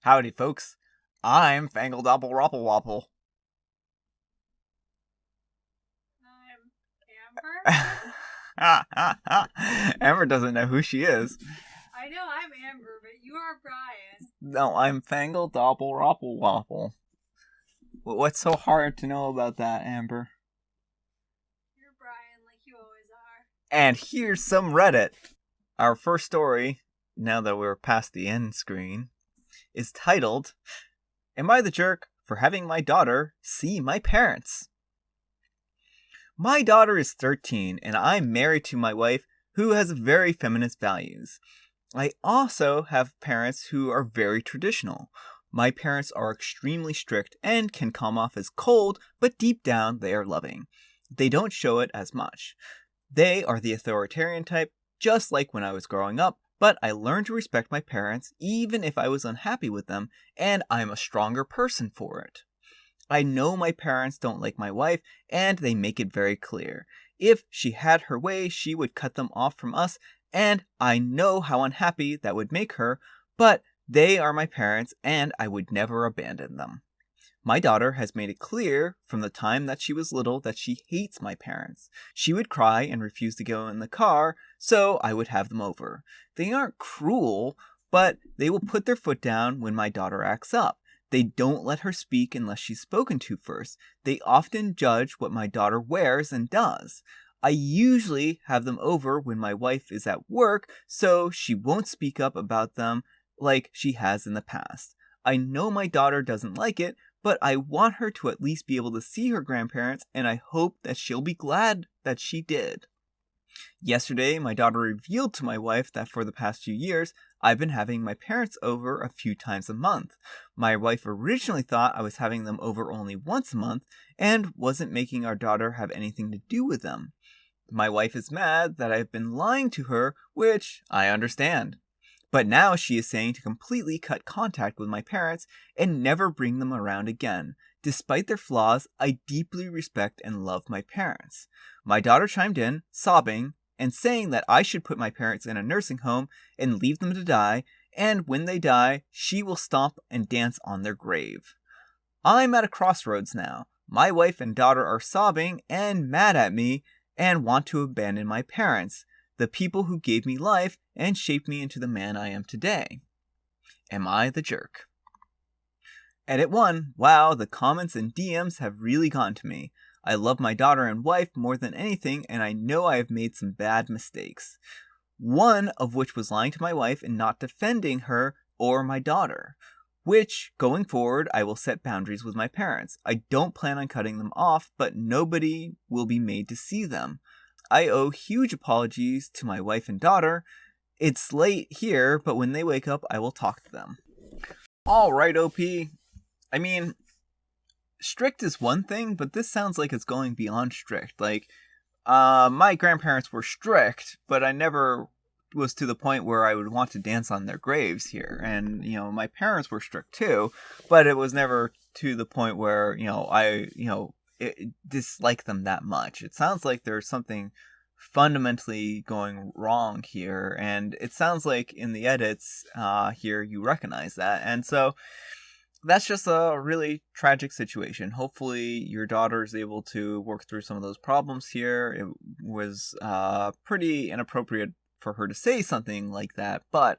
Howdy, folks. I'm Fangled Wapple Wapple. I'm Amber. Amber doesn't know who she is. I know I'm Amber, but you are Brian. No, I'm Fangled Wapple Wapple. What's so hard to know about that, Amber? You're Brian, like you always are. And here's some Reddit. Our first story, now that we're past the end screen, is titled, "Am I the jerk for having my daughter see my parents?" My daughter is 13, and I'm married to my wife, who has very feminist values. I also have parents who are very traditional. My parents are extremely strict and can come off as cold, but deep down they are loving. They don't show it as much. They are the authoritarian type, just like when I was growing up, but I learned to respect my parents even if I was unhappy with them, and I'm a stronger person for it. I know my parents don't like my wife, and they make it very clear. If she had her way, she would cut them off from us, and I know how unhappy that would make her, but they are my parents, and I would never abandon them. My daughter has made it clear from the time that she was little that she hates my parents. She would cry and refuse to go in the car, so I would have them over. They aren't cruel, but they will put their foot down when my daughter acts up. They don't let her speak unless she's spoken to first. They often judge what my daughter wears and does. I usually have them over when my wife is at work, so she won't speak up about them like she has in the past. I know my daughter doesn't like it, but I want her to at least be able to see her grandparents, and I hope that she'll be glad that she did. Yesterday, my daughter revealed to my wife that for the past few years, I've been having my parents over a few times a month. My wife originally thought I was having them over only once a month and wasn't making our daughter have anything to do with them. My wife is mad that I've been lying to her, which I understand. But now she is saying to completely cut contact with my parents and never bring them around again. Despite their flaws, I deeply respect and love my parents. My daughter chimed in, sobbing, and saying that I should put my parents in a nursing home and leave them to die, and when they die, she will stomp and dance on their grave. I'm at a crossroads now. My wife and daughter are sobbing and mad at me and want to abandon my parents, the people who gave me life and shaped me into the man I am today. Am I the jerk? Edit 1. Wow, the comments and DMs have really gotten to me. I love my daughter and wife more than anything, and I know I have made some bad mistakes. One of which was lying to my wife and not defending her or my daughter. Which, going forward, I will set boundaries with my parents. I don't plan on cutting them off, but nobody will be made to see them. I owe huge apologies to my wife and daughter. It's late here, but when they wake up, I will talk to them. Alright, OP. I mean, strict is one thing, but this sounds like it's going beyond strict. Like, my grandparents were strict, but I never was to the point where I would want to dance on their graves here. And, my parents were strict too, but it was never to the point where, I dislike them that much. It sounds like there's something fundamentally going wrong here, and it sounds like in the edits here you recognize that. And so that's just a really tragic situation. Hopefully your daughter is able to work through some of those problems here. It was pretty inappropriate for her to say something like that, but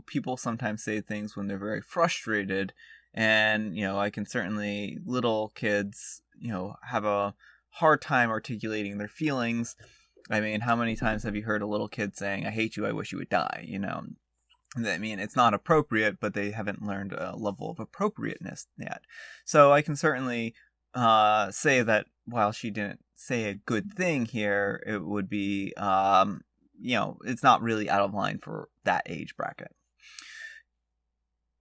people sometimes say things when they're very frustrated, and I can certainly, little kids have a hard time articulating their feelings. I mean, how many times have you heard a little kid saying, "I hate you, I wish you would die," I mean, it's not appropriate, but they haven't learned a level of appropriateness yet. So I can certainly say that while she didn't say a good thing here, it would be, it's not really out of line for that age bracket.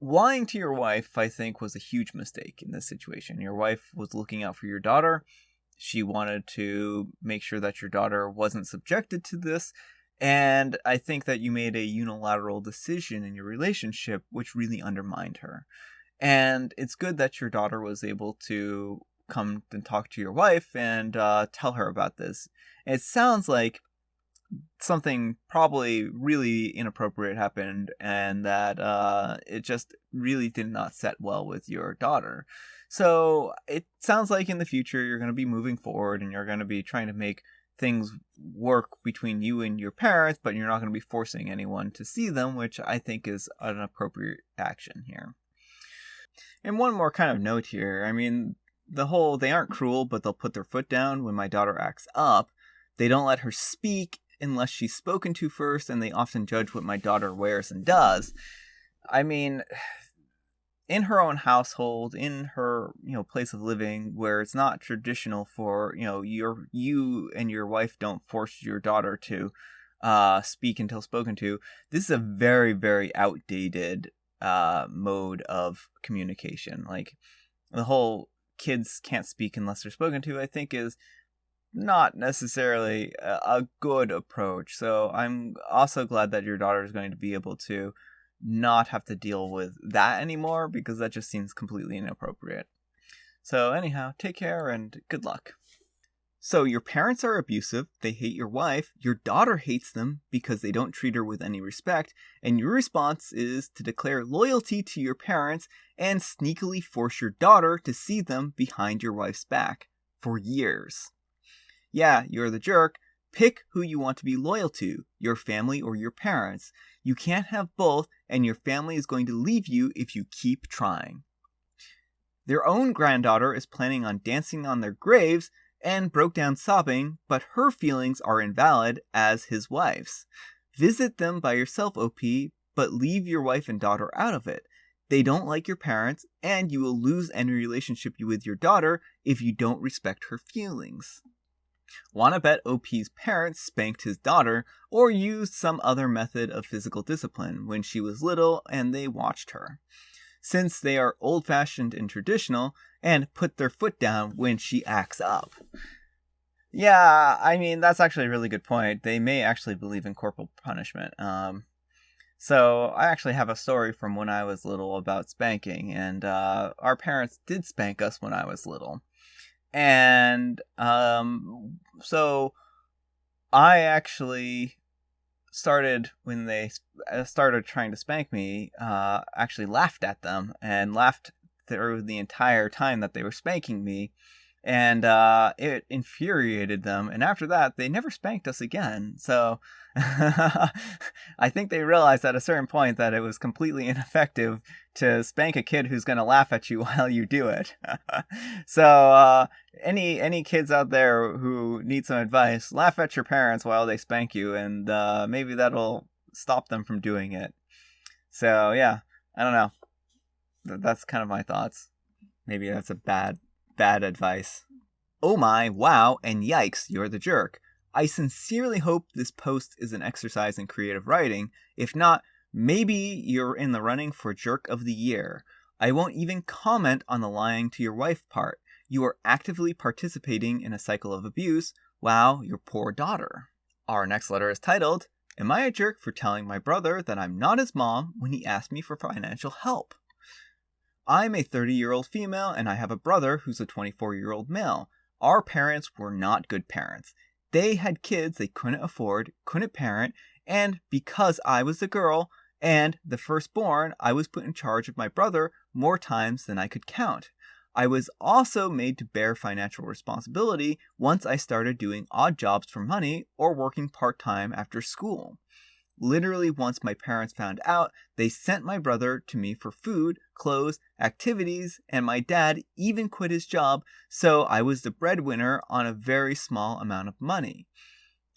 Lying to your wife, I think, was a huge mistake in this situation. Your wife was looking out for your daughter. She wanted to make sure that your daughter wasn't subjected to this. And I think that you made a unilateral decision in your relationship, which really undermined her. And it's good that your daughter was able to come and talk to your wife and tell her about this. It sounds like something probably really inappropriate happened, and that it just really did not set well with your daughter. So it sounds like in the future you're going to be moving forward and you're going to be trying to make things work between you and your parents, but you're not going to be forcing anyone to see them, which I think is an appropriate action here. And one more kind of note here. I mean, they aren't cruel, but they'll put their foot down when my daughter acts up. They don't let her speak unless she's spoken to first, and they often judge what my daughter wears and does. I mean, in her own household, in her, place of living, where it's not traditional for, you and your wife don't force your daughter to speak until spoken to. This is a very, very outdated mode of communication. Like, the whole kids can't speak unless they're spoken to, I think, is not necessarily a good approach. So I'm also glad that your daughter is going to be able to not have to deal with that anymore, because that just seems completely inappropriate. So anyhow, take care and good luck. So your parents are abusive, they hate your wife, your daughter hates them because they don't treat her with any respect, and your response is to declare loyalty to your parents and sneakily force your daughter to see them behind your wife's back for years. Yeah, you're the jerk. Pick who you want to be loyal to, your family or your parents. You can't have both, and your family is going to leave you if you keep trying. Their own granddaughter is planning on dancing on their graves and broke down sobbing, but her feelings are invalid as his wife's. Visit them by yourself, OP, but leave your wife and daughter out of it. They don't like your parents, and you will lose any relationship with your daughter if you don't respect her feelings. Wanna bet OP's parents spanked his daughter or used some other method of physical discipline when she was little and they watched her, since they are old-fashioned and traditional and put their foot down when she acts up. Yeah, I mean, that's actually a really good point. They may actually believe in corporal punishment. So I actually have a story from when I was little about spanking, and our parents did spank us when I was little. And so I actually started, when they started trying to spank me, actually laughed at them and laughed through the entire time that they were spanking me. And it infuriated them. And after that, they never spanked us again. So I think they realized at a certain point that it was completely ineffective to spank a kid who's going to laugh at you while you do it. So any kids out there who need some advice, laugh at your parents while they spank you, and maybe that'll stop them from doing it. So yeah, I don't know. That's kind of my thoughts. Maybe that's a bad advice. Oh my, wow, and yikes, you're the jerk. I sincerely hope this post is an exercise in creative writing. If not, maybe you're in the running for Jerk of the Year. I won't even comment on the lying to your wife part. You are actively participating in a cycle of abuse. Wow, your poor daughter. Our next letter is titled, Am I a jerk for telling my brother that I'm not his mom when he asked me for financial help? I'm a 30-year-old female and I have a brother who's a 24-year-old male. Our parents were not good parents. They had kids they couldn't afford, couldn't parent, and because I was the girl and the firstborn, I was put in charge of my brother more times than I could count. I was also made to bear financial responsibility once I started doing odd jobs for money or working part-time after school. Literally, once my parents found out, they sent my brother to me for food, clothes, activities, and my dad even quit his job, so I was the breadwinner on a very small amount of money.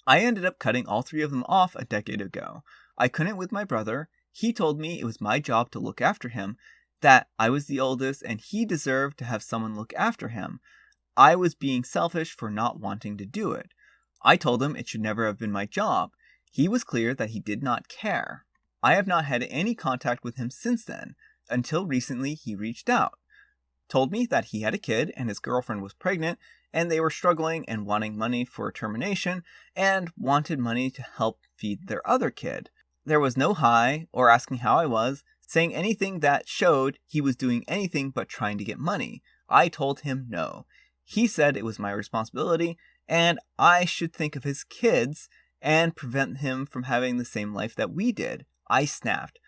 I ended up cutting all three of them off a decade ago. I couldn't with my brother. He told me it was my job to look after him, that I was the oldest and he deserved to have someone look after him. I was being selfish for not wanting to do it. I told him it should never have been my job. He was clear that he did not care. I have not had any contact with him since then. Until recently, he reached out. Told me that he had a kid and his girlfriend was pregnant, and they were struggling and wanting money for a termination, and wanted money to help feed their other kid. There was no hi or asking how I was, saying anything that showed he was doing anything but trying to get money. I told him no. He said it was my responsibility, and I should think of his kids, and prevent him from having the same life that we did. I snapped,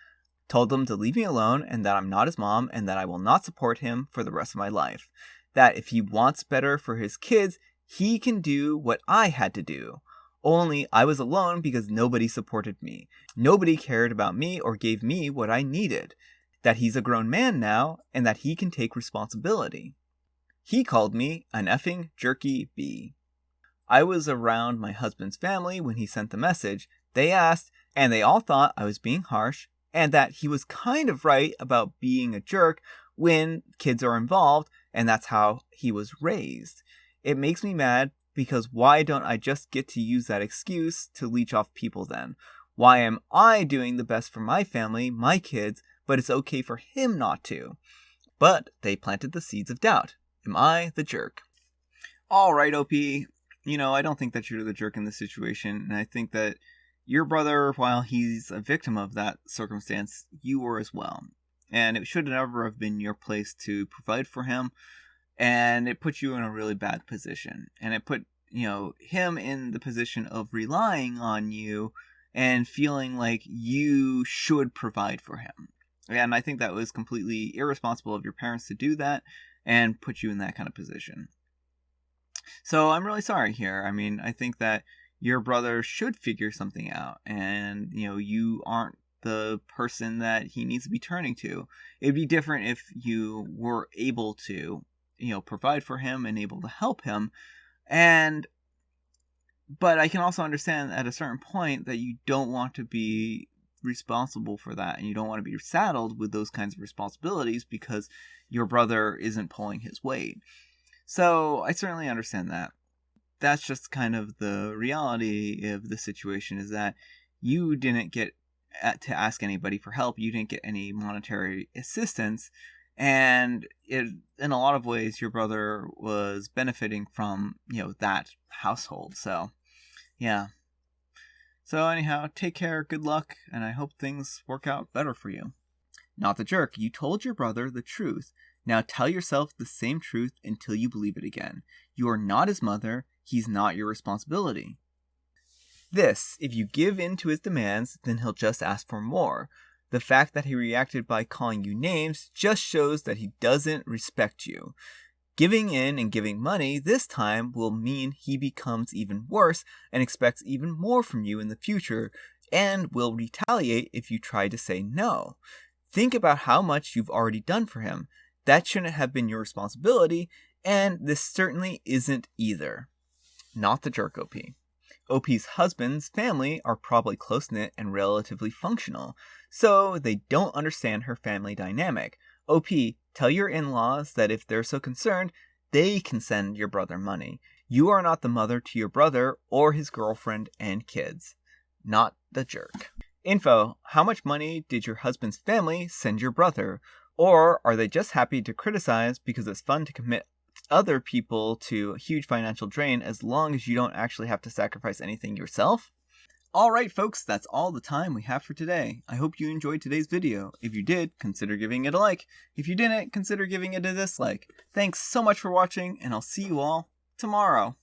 told him to leave me alone and that I'm not his mom and that I will not support him for the rest of my life. That if he wants better for his kids, he can do what I had to do. Only I was alone because nobody supported me. Nobody cared about me or gave me what I needed. That he's a grown man now and that he can take responsibility. He called me an effing jerky bee. I was around my husband's family when he sent the message. They asked, and they all thought I was being harsh, and that he was kind of right about being a jerk when kids are involved, and that's how he was raised. It makes me mad because why don't I just get to use that excuse to leech off people then? Why am I doing the best for my family, my kids, but it's okay for him not to? But they planted the seeds of doubt. Am I the jerk? All right, OP. I don't think that you're the jerk in this situation, and I think that your brother, while he's a victim of that circumstance, you were as well. And it should never have been your place to provide for him, and it put you in a really bad position. And it put, him in the position of relying on you and feeling like you should provide for him. And I think that was completely irresponsible of your parents to do that and put you in that kind of position. So I'm really sorry here. I think that your brother should figure something out, and you aren't the person that he needs to be turning to. It'd be different if you were able to, provide for him and able to help him. But I can also understand at a certain point that you don't want to be responsible for that, and you don't want to be saddled with those kinds of responsibilities because your brother isn't pulling his weight. So I certainly understand that. That's just kind of the reality of the situation, is that you didn't get to ask anybody for help. You didn't get any monetary assistance. And in a lot of ways, your brother was benefiting from, that household. So, yeah. So anyhow, take care, good luck, and I hope things work out better for you. Not the jerk. You told your brother the truth. Now tell yourself the same truth until you believe it again. You are not his mother. He's not your responsibility. This, if you give in to his demands, then he'll just ask for more. The fact that he reacted by calling you names just shows that he doesn't respect you. Giving in and giving money this time will mean he becomes even worse and expects even more from you in the future, and will retaliate if you try to say no. Think about how much you've already done for him. That shouldn't have been your responsibility, and this certainly isn't either. Not the jerk, OP. OP's husband's family are probably close-knit and relatively functional, so they don't understand her family dynamic. OP, tell your in-laws that if they're so concerned, they can send your brother money. You are not the mother to your brother or his girlfriend and kids. Not the jerk. Info, how much money did your husband's family send your brother? Or are they just happy to criticize because it's fun to commit other people to a huge financial drain as long as you don't actually have to sacrifice anything yourself? Alright folks, that's all the time we have for today. I hope you enjoyed today's video. If you did, consider giving it a like. If you didn't, consider giving it a dislike. Thanks so much for watching, and I'll see you all tomorrow.